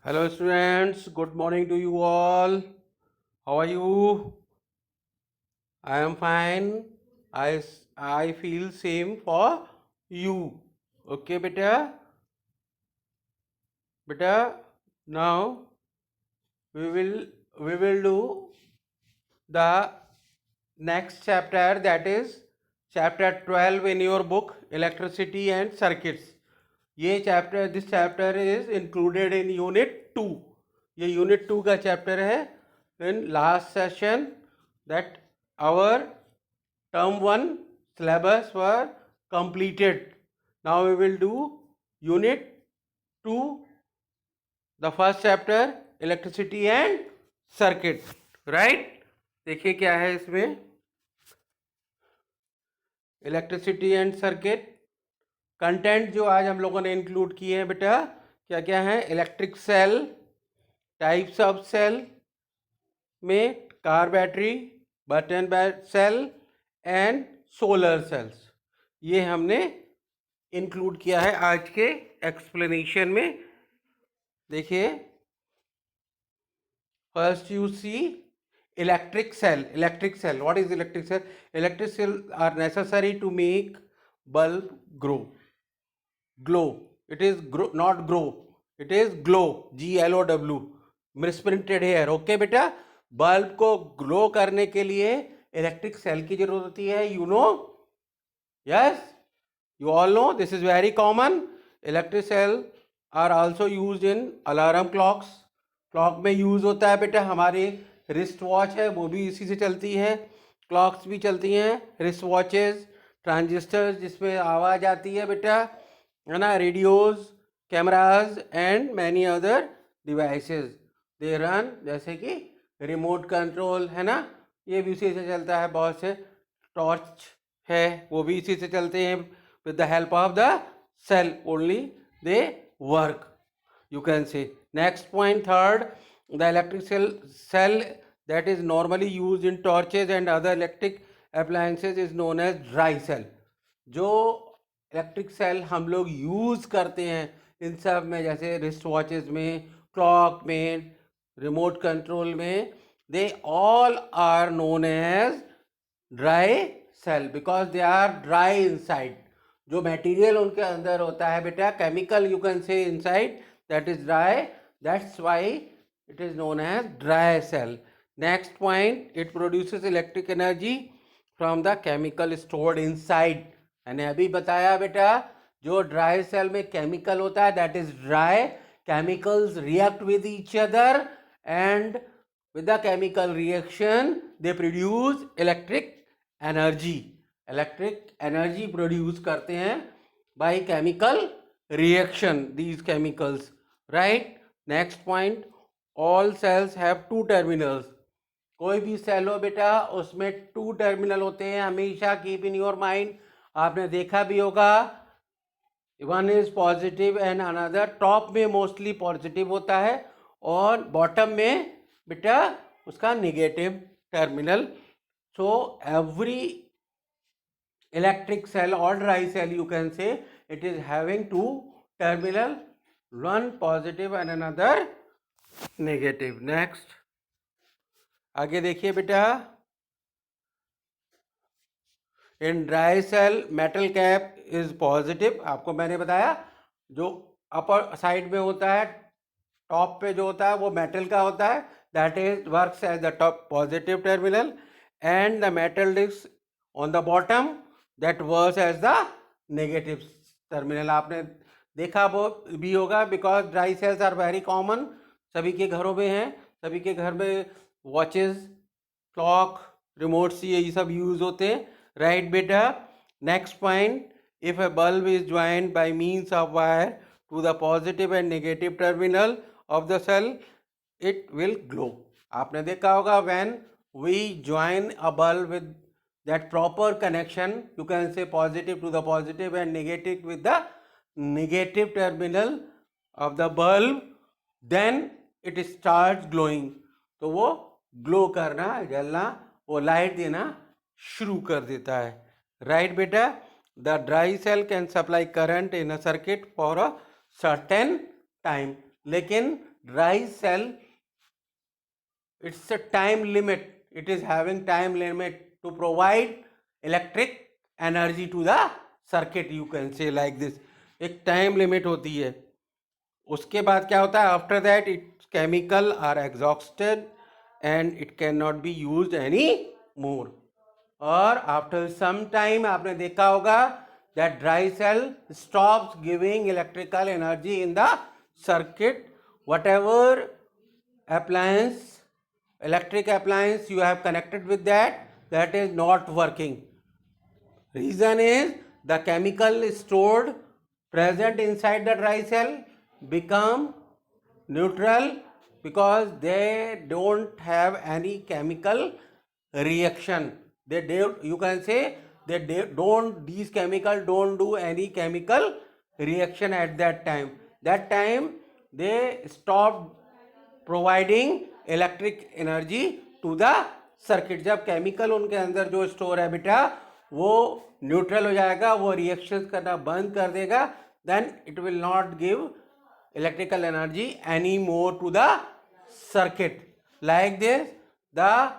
Hello students, good morning to you all. How are you? I am fine. I feel same for you. Okay, beta. Beta, now we will we will do the next chapter, that is chapter 12 in your book, electricity and circuits. This chapter is included in unit 2. ये unit 2 का chapter है. In last session that our term 1 syllabus were completed. Now we will do unit 2, the first chapter, electricity and circuit. Right? देखिए क्या है इसमें. Electricity and circuit content जो आज हम लोगों ने इंक्लूड किए हैं बेटा, क्या क्या है. Electric cell, types of cell में car battery, button cell and solar cells, ये हमने इंक्लूड किया है आज के एक्सप्लेनेशन में. देखिए, first you see electric cell. What is electric cell? Electric cells are necessary to make bulb glow. It is not grow, it is glow, GLOW, misprinted here. Okay बेटा, bulb को glow करने के लिए electric cell की जरूरत होती है. You know, yes, you all know, this is very common. Electric cell are also used in alarm clocks. Clock में यूज होता है बेटा. हमारे रिस्ट वॉच है वो भी इसी से चलती है. क्लॉक्स भी चलती हैं, रिस्ट वॉचेस, ट्रांजिस्टर्स जिसमें आवाज़ आती है बेटा, है ना, radios, cameras and many other devices they run, जैसे कि रिमोट कंट्रोल है ना, ये भी इसी से चलता है. बहुत से टॉर्च है वो भी इसी से चलते हैं. With the help of the cell only they work, you can say. Next point, third, the electric cell that is normally used in torches and other electric appliances is known as dry cell. जो electric cell हम लोग use करते हैं इन सब में, जैसे wrist watches में, क्लॉक में, रिमोट कंट्रोल में, they all are known as dry cell because they are dry inside. जो मटेरियल उनके अंदर होता है बेटा, chemical you can say inside, that is dry, that's why it is known as dry cell. Next point, it produces electric energy from the chemical stored inside. मैंने अभी बताया बेटा, जो ड्राई सेल में केमिकल होता है, that is dry, chemicals react with each other and with the chemical reaction they produce electric energy. electric energy produce करते हैं by chemical reaction, these chemicals. Right? Next point, all cells have two terminals. कोई भी cell हो बेटा, उसमें to terminal होते हैं हमेशा. कीप इन योर माइंड, आपने देखा भी होगा, one is positive and another. Top में मोस्टली पॉजिटिव होता है और बॉटम में बेटा उसका negative terminal. So every electric cell or dry cell, you can say, it is having two terminal, one positive and another negative. Next, आगे देखिए बेटा, in dry cell metal cap is positive. आपको मैंने बताया जो अपर साइड में होता है, टॉप पे जो होता है वो मेटल का होता है, that is works as the top positive terminal, and the metal disc on the bottom that works as the negative terminal. आपने देखा वो भी होगा, because dry cells are very common, सभी के घरों में हैं. सभी के घर में वॉचेस, क्लॉक, रिमोट्स, ये सब यूज होते हैं. राइट बेटा. Next point, if a bulb is joined by means of wire to the positive and negative terminal of the cell, it will glow. आपने देखा होगा, when we join a bulb with that proper connection, you can say positive to the positive and negative with the negative terminal of the bulb, then it starts glowing. तो वो glow करना, जलना, वो light देना शुरू कर देता है. राइट बेटा. The dry cell can supply current in a circuit for a certain time. लेकिन dry cell, it's a time limit. It is having time limit to provide electric energy to the circuit, you can say like this. एक time limit होती है. उसके बाद क्या होता है? After that its chemical are exhausted and it can not be used any more. और after some time आपने देखा होगा that dry cell stops giving electrical energy in the circuit. Whatever appliance, electric appliance you have connected with that, that is not working. Reason is the chemical stored present inside the dry cell become neutral because they don't have any chemical reaction. They do, you can say they don't, these chemicals don't do any chemical reaction at that time. That time they stop providing electric energy to the circuit. जब chemical उनके अंदर जो store है बेटा वो neutral हो जाएगा, वो रिएक्शंस करना बंद कर देगा, then it will not give electrical energy anymore to the circuit. Like this, the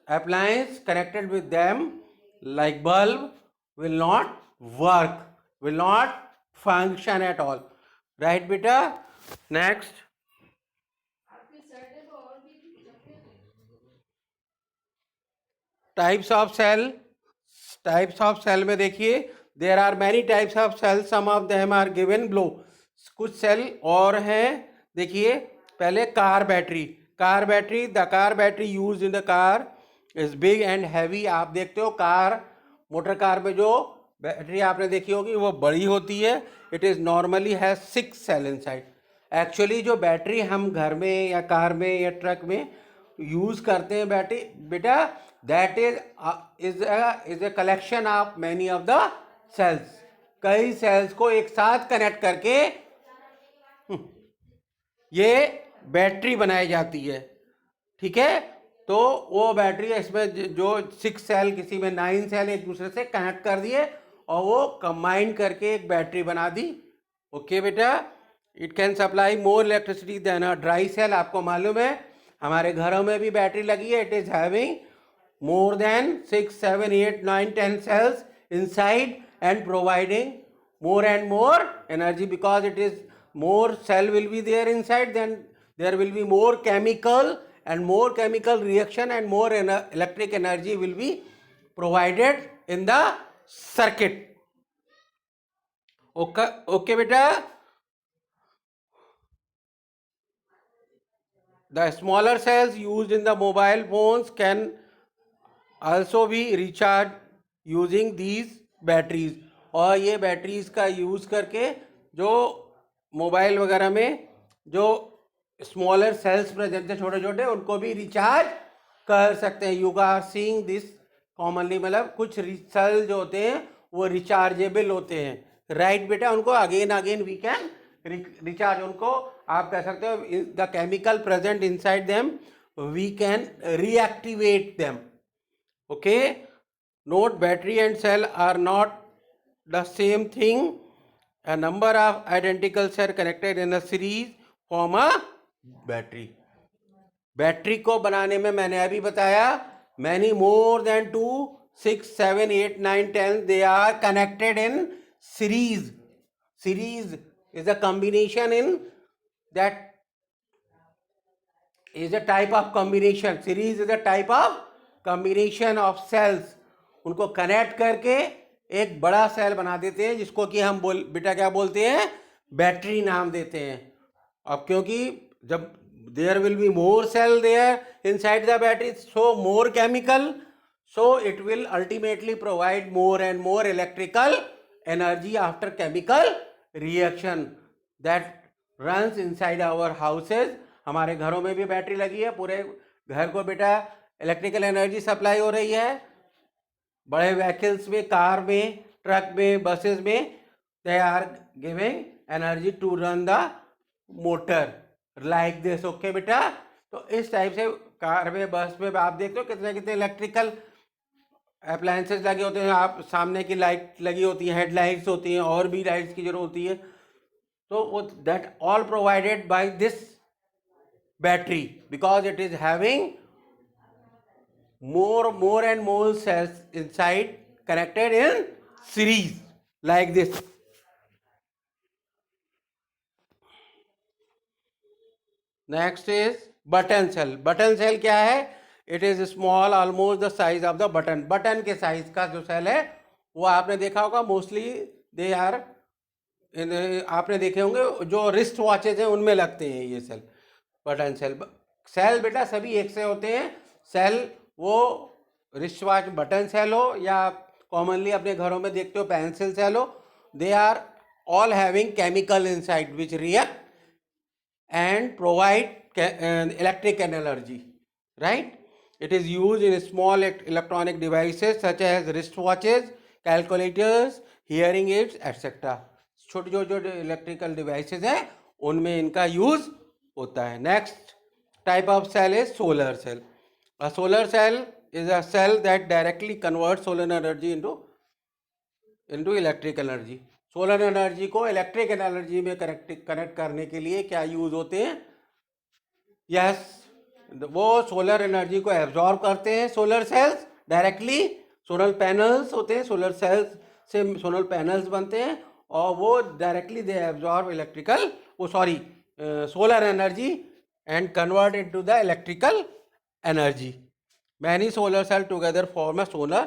appliance connected with them like bulb will not work, will not function at all. Right beta? Next. Types of cell. Types of cell में देखिए there are many types of cells. Some of them are given below. कुछ cell और हैं. देखिए पहले car battery. Car battery, the car battery use in the car is big and heavy. आप देखते हो कार, मोटर कार में जो बैटरी आपने देखी होगी वो बड़ी होती है. It is normally has 6 cell inside. Actually जो बैटरी हम घर में या कार में या ट्रक में यूज़ करते हैं बैटरी बेटा, that is a collection of many of the cells. कई सेल्स को एक साथ कनेक्ट करके ये बैटरी बनाई जाती है. ठीक है, तो वो बैटरी इसमें जो 6 सेल, किसी में 9 सेल एक दूसरे से कनेक्ट कर दिए और वो कंबाइन करके एक बैटरी बना दी. ओके बेटा, it can supply more electricity then a dry cell. आपको मालूम है हमारे घरों में भी बैटरी लगी है. It is having more than 6, 7, 8, 9, 10 cells inside and providing more and more energy because it is more cell will be there inside, then there will be more chemical and more chemical reaction and more electric energy will be provided in the circuit. Okay beta. The smaller cells used in the mobile phones can also be recharged using these batteries. और ये batteries का use करके जो mobile वगैरह में जो smaller cells present थे छोटे छोटे, उनको भी रिचार्ज कर सकते हैं. You are seeing this commonly, मतलब कुछ सेल जो होते हैं वो रिचार्जेबल होते हैं. राइट बेटा, उनको अगेन वी कैन रिचार्ज. उनको आप कह सकते हो the chemical present inside them we can reactivate them. Okay, note battery and cell are not the same thing. A number of identical cells connected in a series form a battery. Battery को बनाने में मैंने अभी बताया many more than 2, 6, 7, 8, 9, 10 they are connected in series. Series is a combination in that is a type of combination. Series is a type of combination of cells. उनको connect करके एक बड़ा सेल बना देते हैं जिसको कि हम बेटा क्या बोलते हैं, बैटरी नाम देते हैं. अब क्योंकि जब there will be more cell there inside the battery, so more chemical, so it will ultimately provide more and more electrical energy after chemical reaction that runs inside our houses. हमारे घरों में भी बैटरी लगी है. पूरे घर को बेटा इलेक्ट्रिकल एनर्जी सप्लाई हो रही है. बड़े व्हीकल्स में, कार में, ट्रक में, बसेस में they are giving energy to run the motor like this. Okay बेटा, तो इस टाइप से कार में, बस में आप देखते हो कितने कितने इलेक्ट्रिकल अप्लायंसेस लगे होते हैं. आप सामने की लाइट लगी होती है, हेडलाइट्स होती हैं, और भी लाइट्स की जरूरत होती है. तो वो that all provided by this battery, because it is having more and more cells inside connected in series like this. Next is button cell. Button cell क्या है? It is small, almost the size of the button. Button के size का जो cell है वो आपने देखा होगा, मोस्टली दे आर आपने देखे होंगे जो रिस्ट वॉचेज हैं उनमें लगते हैं ये सेल, बटन सेल. सेल बेटा सभी एक से होते हैं. सेल वो रिस्ट वॉच बटन सेल हो या कॉमनली अपने घरों में देखते हो पेंसिल सेल हो, they are all having chemical inside which react and provide electric energy, right? It is used in small electronic devices such as wristwatches, calculators, hearing aids, etc. छोटे जो इलेक्ट्रिकल डिवाइसेस हैं उनमें इनका use होता है. Next type of cell is solar cell. A solar cell is a cell that directly converts solar energy into electric energy. Solar energy को electric energy में connect करने के लिए क्या यूज होते हैं? यस, वो सोलर एनर्जी को एब्जॉर्ब करते हैं solar cells directly. Solar panels होते हैं, सोलर सेल्स से सोलर पैनल्स बनते हैं और वो directly they absorb electrical solar energy and convert into the electrical energy. Many solar cell together form a solar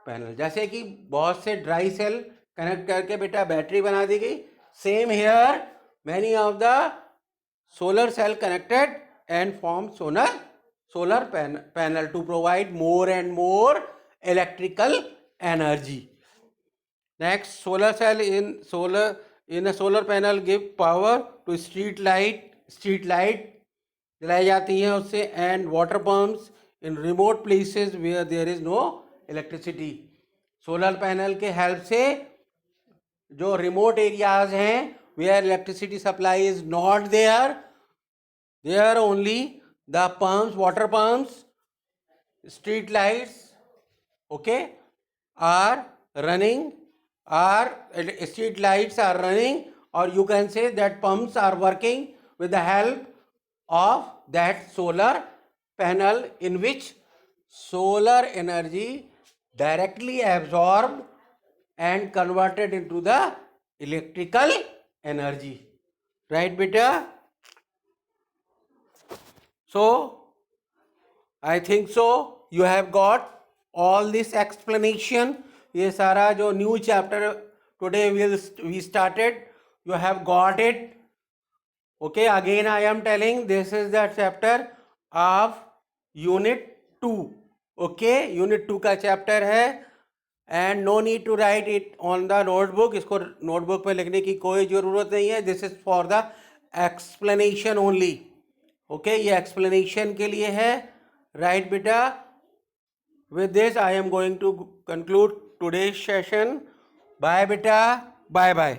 panel. जैसे कि बहुत से ड्राई सेल कनेक्ट करके बेटा बैटरी बना दी गई. Same here many of the solar cell connected and form solar panel to provide more and more electrical energy. Next, solar cell in a solar panel give power to street light जलाई जाती है उससे, and water pumps in remote places where there is no electricity. Solar panel के help से जो remote areas हैं where electricity supply is not there only the pumps, water pumps, street lights, okay, are running, street lights are running, or you can say that pumps are working with the help of that solar panel, in which solar energy directly absorbed and converted into the electrical energy. Right, beta? So, I think so you have got all this explanation. ये सारा जो new chapter today we started, you have got it. Okay, again I am telling this is the chapter of unit 2. ओके, unit 2 का chapter है and no need to write it on the notebook. इसको notebook पे लिखने की कोई ज़रूरत नहीं है. This is for the explanation only. Okay, ये एक्सप्लेनेशन के लिए है. राइट बेटा, with this I am going to conclude today's session. Bye beta, bye bye.